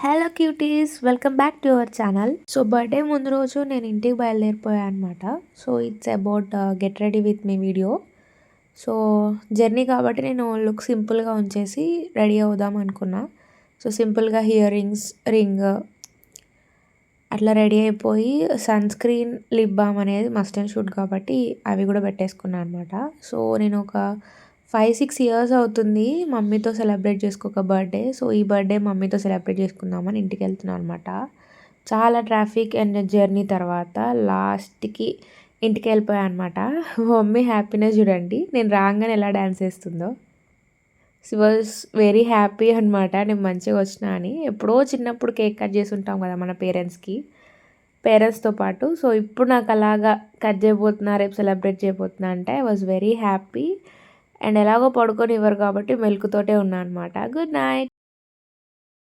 Hello cuties, welcome back to our channel. So birthday ముందు రోజు నేను ఇంటికి బయలుదేరిపోయాను అనమాట. So it's about get ready with me video. So journey కాబట్టి నేను లుక్ సింపుల్గా ఉంచేసి రెడీ అవుదాం అనుకున్నా. సో సింపుల్గా ఇయర్ రింగ్స్, రింగ్ అట్లా రెడీ అయిపోయి సన్ స్క్రీన్, లిప్ బామ్ అనేది మస్ట్ అండ్ షుడ్ కాబట్టి అవి కూడా పెట్టేసుకున్నాను అనమాట. సో నేను ఒక 5-6 ఇయర్స్ అవుతుంది మమ్మీతో సెలబ్రేట్ చేసుకోక బర్త్డే. సో ఈ బర్త్డే మమ్మీతో సెలబ్రేట్ చేసుకుందామని ఇంటికి వెళ్తున్నాను అనమాట. చాలా ట్రాఫిక్ అండ్ జర్నీ తర్వాత లాస్ట్కి ఇంటికి వెళ్ళిపోయాను అనమాట. మమ్మీ హ్యాపీనెస్ చూడండి, నేను రాగానే ఎలా డ్యాన్స్ వేస్తుందో. షీ వాజ్ వెరీ హ్యాపీ అనమాట, నేను మంచిగా వచ్చినా అని. ఎప్పుడో చిన్నప్పుడు కేక్ కట్ చేసి ఉంటాం కదా మన పేరెంట్స్తో పాటు. సో ఇప్పుడు నాకు అలాగా కట్ చేయబోతున్నా, రేపు సెలబ్రేట్ చేయబోతున్నా అంటే I was very happy. And ఎలాగో పడుకొని ఇవ్వరు కాబట్టి మెలుకుతోటే ఉన్నా అనమాట. Good night.